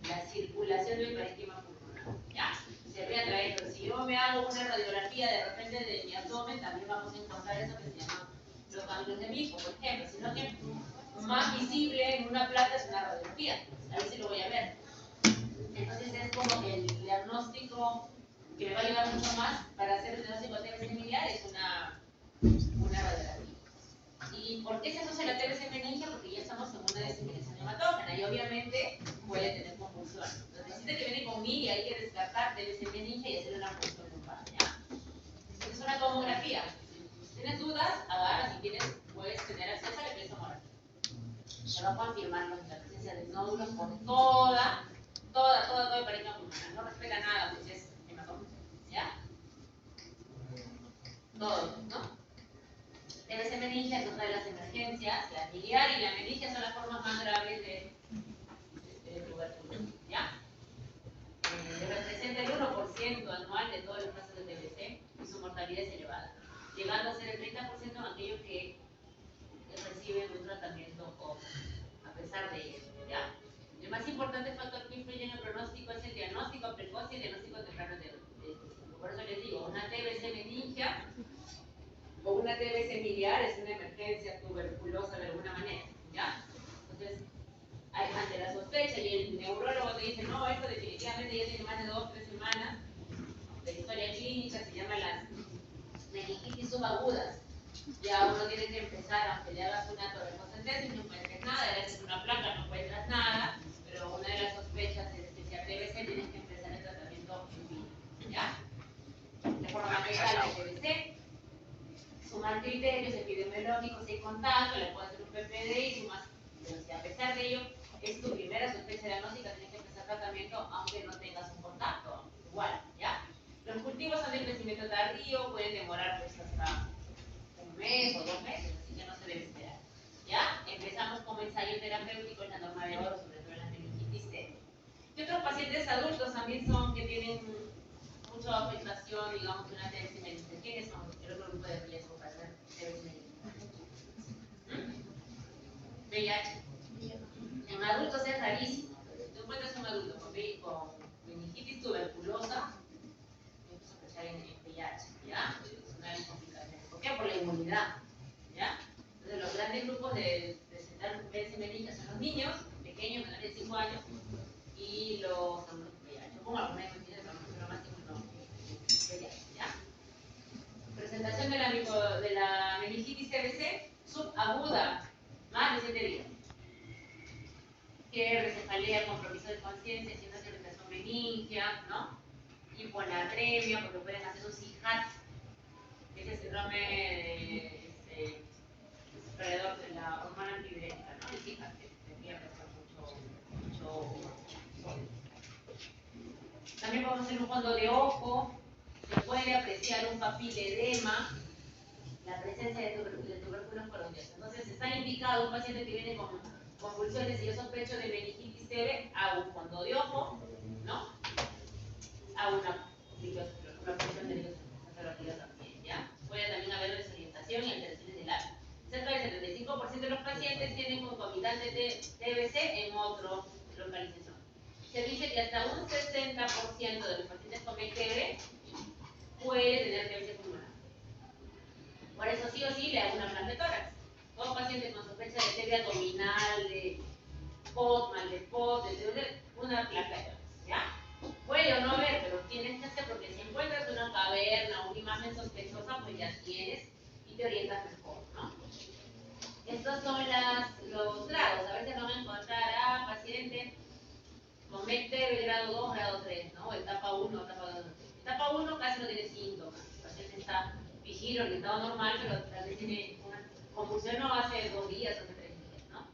la circulación del parénquima pulmonar. ¿Ya? Se ve a través, pero si yo me hago una radiografía de repente de mi abdomen, también vamos a encontrar eso que se llama los ganglios de Mico, por ejemplo, sino que más visible en una placa es una radiografía. A ver si lo voy a ver. Entonces es como que el diagnóstico que me va a ayudar mucho más para hacer el diagnóstico de TBC miliar es una radiografía. ¿Y por qué se asocia la TBC meningia? Porque ya estamos en una diseminación hematógena y obviamente puede tener confusión. Entonces, el paciente que viene conmigo y hay que descartar TBC meningia y hacerle una función lumbar, ¿ya? Entonces es una tomografía. Si tienes dudas, agarra, si quieres, puedes tener acceso a la tomografía. Se va a confirmar la presencia de nódulos por toda el parénquima pulmonar. No respeta nada, pues es hematoma, ¿ya? Todo, ¿no? TBC meningia es otra de las emergencias. La biliar y la meningia son las formas más graves de tuberculosis, ¿ya? Representa el 1% anual de todos los casos de TBC y su mortalidad es elevada, llegando a ser el 30% en aquellos que reciben un tratamiento OPA, a pesar de ello, ¿ya? El más importante factor que influye en el pronóstico es el diagnóstico precoz y el diagnóstico temprano de por eso les digo, una TBC meningia o una TBC miliar es una emergencia tuberculosa de alguna manera, ¿ya? Entonces, ante la sospecha y el neurólogo te dice, no, esto definitivamente ya tiene más de 2 o 3 semanas, de historia clínica, se llama las meningitis subagudas. Ya uno tiene que empezar, aunque le hagas una torremocentesis, no encuentras nada, le haces una placa, no encuentras nada, pero una de las sospechas es que si a TBC tienes que empezar el tratamiento en vivo, ¿ya? De forma magnética la TBC, sumar criterios epidemiológicos, si hay contacto, le puedes hacer un PPD y sumas, pero si a pesar de ello es tu primera sospecha diagnóstica, tienes que empezar tratamiento aunque no tengas un contacto, igual, ¿ya? Los cultivos son de crecimiento tardío, pueden demorar pues hasta un mes o 2 meses, así que no se debe esperar, ¿ya? Empezamos como ensayo terapéutico en la norma de oro, sobre todo en la meningitis C. otros pacientes adultos también son que tienen mucha afectación, digamos, de una TBC mellitus. ¿Quiénes son el otro grupo de riesgo para hacer TBC mellitus? VIH. En adultos es rarísimo. Si tú encuentras un adulto con meningitis tuberculosa, hay que sospechar en VIH, ¿ya? Es una complicación. ¿Por qué? Por la inmunidad, ¿ya? Entonces, los grandes grupos de presentar TBC mellitus son los niños, pequeños, menores de 5 años, y los adultos con VIH. Yo pongo alguna definición, pero más que no, VIH, ¿ya? Presentación de la meningitis TBC subaguda, más de 7 días. Que cefalea, compromiso de conciencia, siendo irritación meningia, ¿no? Hiponatremia, porque pueden hacer un SIHAT, que es el síndrome alrededor de la hormona antidiurética, ¿no? El SIHAT, que pierde mucho sodio. También podemos hacer un fondo de ojo, se puede apreciar un papiledema, la presencia de tubérculos coroidiosos. Entonces, está indicado un paciente que viene con convulsiones y yo sospecho de meningitis TB a un fondo de ojo, ¿no? A una punción de líquidos también, ¿ya? Puede también haber desorientación y alteraciones del hábito. Cerca del 75% de los pacientes tienen concomitante de TBC en otra localización. Se dice que hasta un 60% de los pacientes con TB puede tener TBC pulmonar. Por eso sí o sí le hago una plan de tórax. Todo paciente con sospecha de TB abdominal, de POT, mal de POT, una placa de tórax, ¿ya? Puede o no haber, pero tienes que hacer porque si encuentras una caverna o una imagen sospechosa, pues ya tienes y te orientas mejor, ¿no? Estos son los grados. A veces van a encontrar a pacientes con TB grado 2, grado 3, ¿no? Etapa 1, etapa 2. Etapa 1 casi no tiene síntomas. El paciente está vigil, orientado normal, pero tal vez tiene una convulsión no hace 2 días o hace 3 días, ¿no?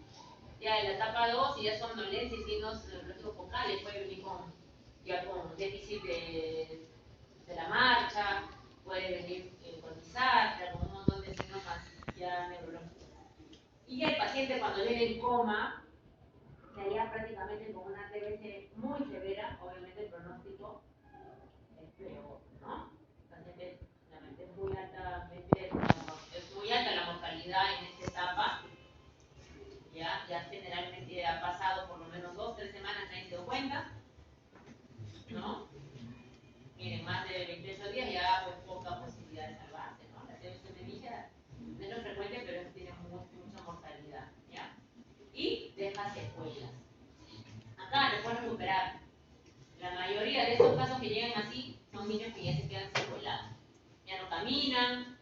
Ya en la etapa 2, si ya son dolencias y signos neurológicos focales, puede venir con déficit de la marcha, puede venir con disartria, con un montón de signos más ya neurológicos. Y ya el paciente cuando viene en coma, estaría prácticamente con una TBC muy severa, obviamente el pronóstico es peor, ¿no? El paciente es muy alta la mortalidad en esta etapa. Ya generalmente ha pasado por lo menos 2 o 3 semanas, nadie se dio cuenta, ¿no? Miren, más de 28 días ya pues poca posibilidad de salvarse, ¿no? La TBC mellitus menos frecuente, pero tiene mucha mortalidad, ¿ya? Y deja secuelas. Acá lo pueden recuperar. La mayoría de estos casos que llegan así son niños que ya se quedan secuelados. Ya no caminan,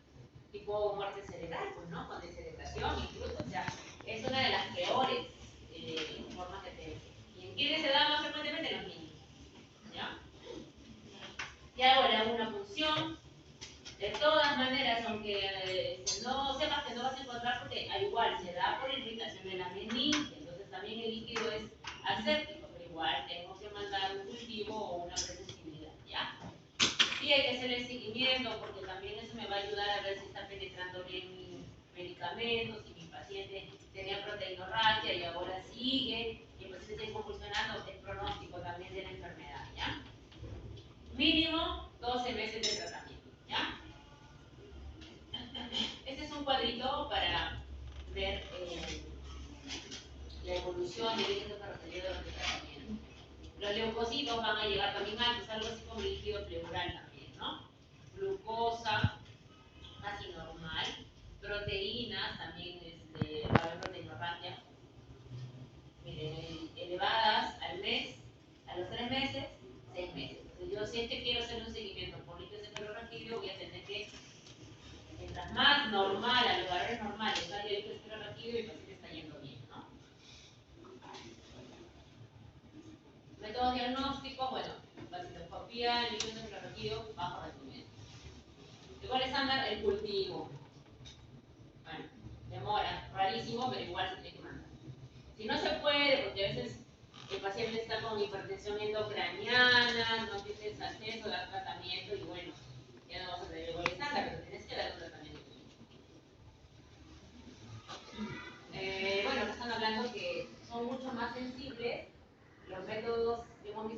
tipo muerte cerebral, pues, ¿no? Con descerebración incluso, o sea, es una de las peores formas de TBC. ¿Y en quiénes se da más frecuentemente? En los niños, ¿ya? Y hago le hago una punción. De todas maneras, aunque no sepas que no vas a encontrar, porque al igual se da por irritación de la meninge, entonces también el líquido es aséptico, pero igual tengo que mandar un cultivo o una presensibilidad, ¿ya? Y hay que hacer el seguimiento, porque también eso me va a ayudar a ver si está penetrando bien mis medicamentos, si mi paciente tenía proteinorragia y ahora sigue, y el paciente sigue convulsionando, es pronóstico también de la enfermedad, ¿ya? Mínimo 12 meses de tratamiento, ¿ya? Este es un cuadrito para ver la evolución del líquido carotenoide durante el tratamiento. Los leucocitos van a llegar también altos, algo así como líquido pleural también, ¿no? Glucosa, casi normal. Proteínas, también va a haber proteinorragia. Miren, elevadas al mes, a los 3 meses, 6 meses. Entonces, yo si es que quiero hacer un seguimiento por líquido cefalorraquídeo, voy a tener que, mientras más normal, a los valores normales, haya líquido cefalorraquídeo, y el paciente está yendo bien, ¿no? Métodos diagnósticos, bueno, vaciloscopía, líquido cefalorraquídeo, bajo rendimiento. Igual estándar, el cultivo. Bueno, demora, rarísimo, pero igual se tiene que mandar. Si no se puede, porque a veces el paciente está con hipertensión endocraniana, no tienes acceso a dar tratamiento y bueno, ya no vas a tener el estándar, pero tienes que dar un tratamiento. Bueno, están hablando que son mucho más sensibles los métodos, digamos,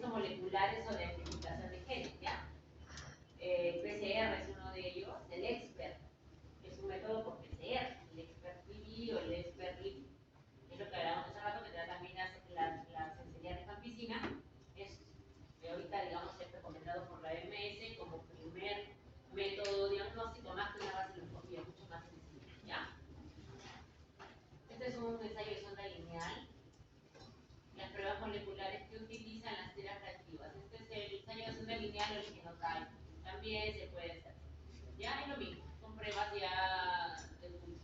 un ensayo de sonda lineal, las pruebas moleculares que utilizan las tiras reactivas. Este es el ensayo de sonda lineal o el genotype. También se puede hacer. Ya es lo mismo, son pruebas ya de cultivo.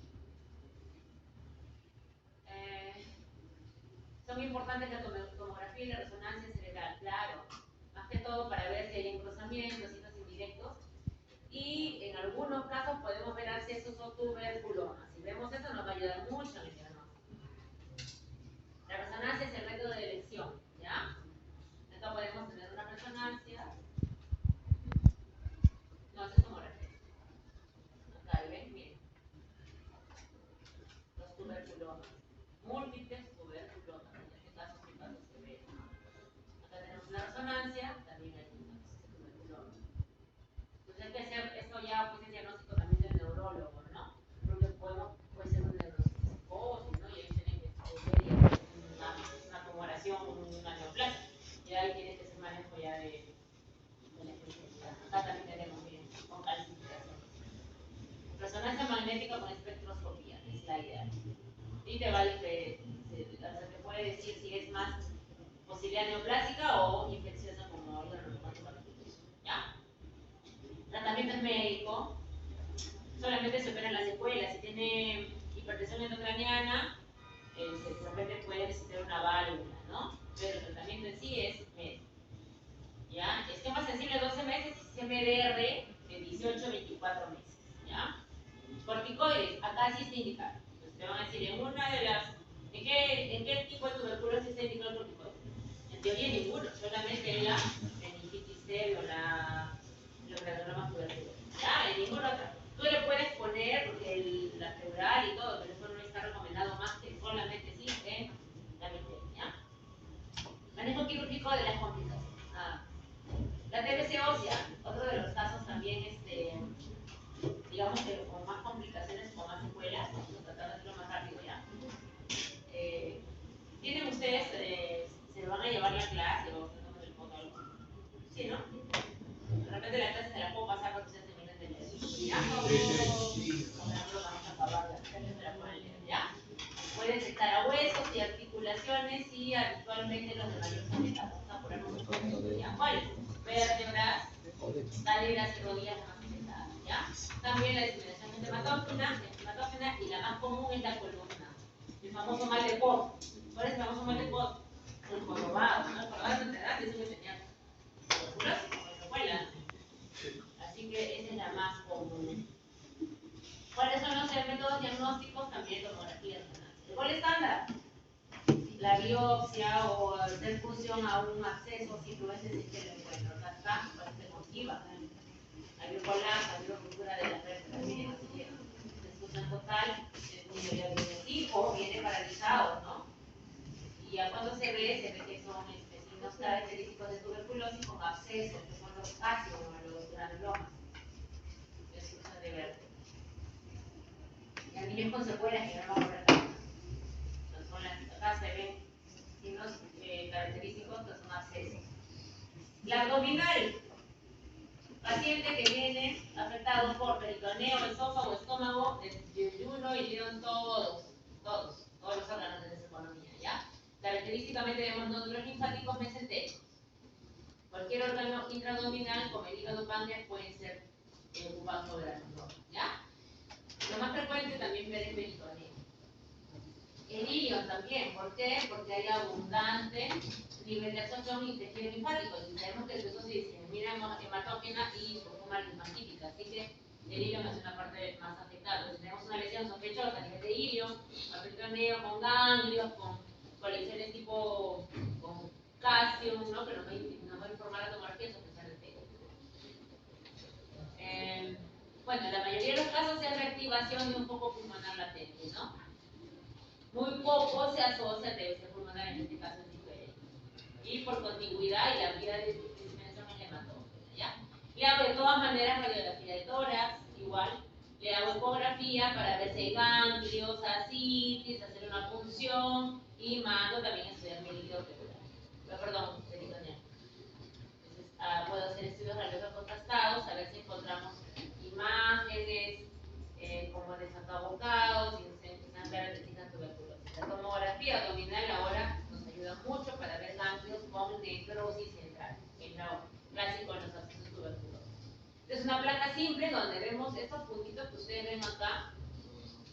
Son importantes la tomografía y la resonancia cerebral, claro. Más que todo para ver si hay engrosamientos, signos indirectos. Y en algunos casos podemos ver abscesos o tuberculomas. Si vemos eso nos va a ayudar mucho en el diagnóstico. La resonancia es el método de elección, ¿ya? Entonces podemos tener una resonancia. No, eso es tomografía. Acá, ¿ven? Miren. Los tuberculomas. Múltiples tuberculomas. En este caso, se ve. Acá tenemos una resonancia, también hay un tuberculoma. Entonces hay que hacer esto ya, pues el diagnóstico también del neurólogo, ¿no? Porque puede ser un neuropsicosis, ¿no? Y ahí tienen que ver una tumoración, una neoplasia. Y ahí tiene que ser manejo ya de la especialidad. Acá también tenemos, miren, con calcificación. Resonancia magnética con espectroscopía, es la idea. Y te puede decir si es más posibilidad neoplásica o infecciosa como órgano reumático. ¿Ya? Tratamiento es médico, solamente se operan las secuelas. Si tiene hipertensión endocraniana, de repente puede necesitar una válvula, ¿no? Pero el tratamiento en sí es médico. ¿Ya? Esquema sensible 12 meses y CMDR de 18 a 24 meses. ¿Ya? Corticoides, acá sí está indicado. Entonces te van a decir, en una de las. ¿En qué tipo de tuberculosis está indicado el corticoide? En teoría ninguno, solamente en la meningitis C o los granulomas tuberculosos. Ya, en ninguna otra. Tú le puedes poner la pleural y todo, pero eso no está recomendado más que solamente sí en la misteria. Manejo quirúrgico de las complicaciones. La TBC ósea, otro de los casos también, digamos que con más complicaciones, con más secuelas, vamos a tratar de hacerlo más rápido ya. ¿Tienen ustedes, se van a llevar la clase o se toman el foto algo? Sí, ¿no? De repente la clase se la puedo pasar porque ustedes terminan de leer. ¿Ya? Por ejemplo, vamos a acabar la clase, se la pueden leer, ¿ya? Puede detectar a huesos y articulaciones y habitualmente los de mayor gravedad. Vamos a poner un poco, ¿ya? ¿Cuáles? Vértebras, caderas y rodillas más afectadas, ¿ya? También la discriminación hematógena y la más común es la columna. El famoso mal de Pot. ¿Cuál es el famoso mal de Pot? El jorobado, ¿no? El jorobado de edad, eso que tenía tuberculosis, como secuela. Así que esa es la más común. ¿Cuáles son los métodos diagnósticos? También tomografía renal. ¿El gol estándar? La biopsia o hacer fusión a un absceso, si tú ves el que lo encuentro. Acá, pues se motiva. Hay un colapso, hay una ruptura de las vértebras. Miren, así que discusión total, el niño ya viene así o viene paralizado, ¿no? Y ya cuando se ve que son signos característicos de tuberculosis con abscesos, que son los ácidos o los granulomas. Discusión de vértebras. Y hay niños con secuelas que no vamos a ver acá. Acá se ven signos característicos que son abscesos. La abdominal. Paciente que viene afectado por peritoneo, esófago, estómago, yeyuno y león, todos los órganos de nuestra economía, ¿ya? Característicamente vemos nódulos linfáticos mesentéricos. Cualquier órgano intraabdominal, como el hígado, páncreas, pueden ser ocupados por granulomas, ¿ya? Lo más frecuente también ver el peritoneo. El ilion también, ¿por qué? Porque hay abundante nivel de absorción y tejido linfático. Y sabemos que eso se disemina hematógena y forma linfática. Así que el ilion es una parte más afectada. Si tenemos una lesión sospechosa a nivel de ilion, peritoneo con ganglios, con lesiones tipo con calcio, ¿no? Que nos va a informar la tomografía sospechar el tejido. Bueno, la mayoría de los casos es reactivación de un foco pulmonar latente, ¿no? Muy poco se asocia a TBC pulmonar, en este caso el tipo de. Y por contigüidad y la vida de disminución en hematógena, ¿ya? Le hago de todas maneras radiografía de tórax, igual. Le hago ecografía para ver si hay ganglios, ascitis, hacer una punción y mando también a estudiar mi líquido celular. Perdón, peritoneo. Entonces, puedo hacer estudios radiológicos contrastados, a ver si encontramos imágenes como desacabocados y sean características tuberculosas. simple, donde vemos estos puntitos que ustedes ven acá,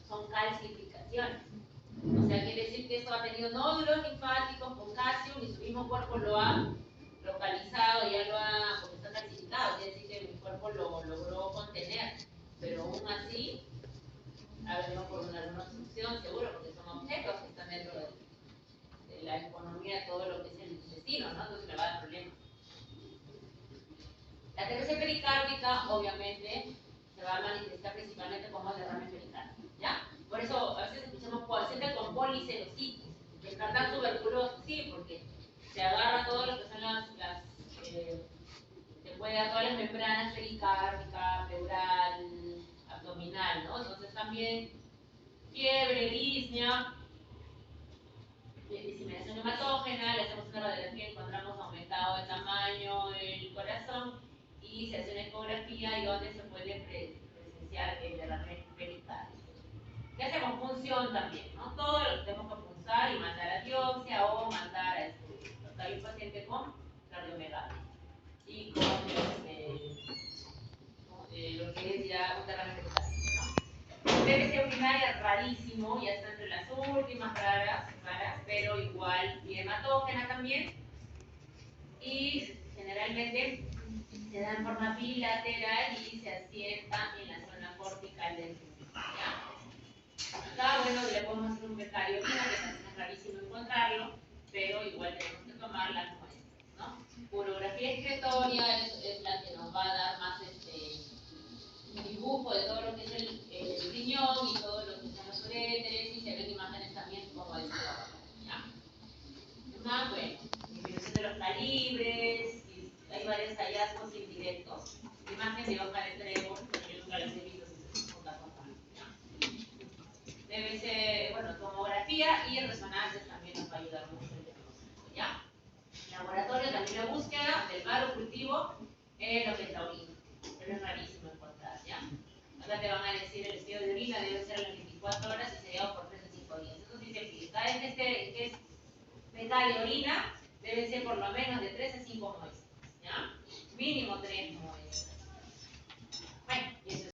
son calcificaciones. O sea, quiere decir que esto ha tenido nódulos linfáticos con calcio y su mismo cuerpo lo ha localizado, ya lo ha, porque está calcificado, quiere decir que mi cuerpo lo logró contener, pero aún así ha venido por alguna obstrucción, seguro, porque son objetos que están dentro de la economía de todo lo que es el intestino, ¿no? Entonces le va a dar problemas. La TBC pericárdica, obviamente, se va a manifestar principalmente como derrame pericárdico, ¿ya? Por eso a veces escuchamos pacientes con policelositis, descartar tuberculosis, sí, porque se agarra todo lo que son se puede dar todas las membranas pericárdica, pleural, abdominal, ¿no? Entonces también fiebre, disnea, diseminación hematógena, le hacemos una radiografía y encontramos aumentado el tamaño del corazón y se hace una ecografía y donde se puede presenciar el derrame pericárdico. ¿Qué hacemos? Función también, ¿no? Todo lo que tenemos que punzar y mandar a biopsia o mandar a estudio. Acá hay un paciente con cardiomegalia y con lo que es ya un derrame pericárdico, ¿no? TBC urinaria rarísimo, ya está entre las últimas raras, pero igual y hematógena también. Y generalmente se da en forma bilateral y se asienta en la zona cortical del pulmón. Acá, bueno, le podemos hacer un becario, que también es rarísimo encontrarlo, pero igual tenemos que tomar las muestras, ¿no? Urografía excretoria es la que nos va a dar más dibujo de todo lo que es el riñón y todo lo que son los uréteres, y se ven imágenes también como el ¿ya? Más, bueno, disminución de los calibres, y hay varios hallazgos indirectos. Imagen de hoja de trébol, yo nunca las he visto, debe ser, bueno, tomografía y resonancias también nos va a ayudar mucho el diagnóstico, ¿ya? Laboratorio también la búsqueda del malo cultivo en lo que es la orina, pero es rarísimo encontrar, ¿ya? Acá te van a decir el estudio de orina debe ser a las 24 horas y seriado por 3 a 5 días. Eso sí se pide. Cada vez que es fecal de orina, deben ser por lo menos de 3 a 5 muestras, ¿ya? Mínimo 3 muestras.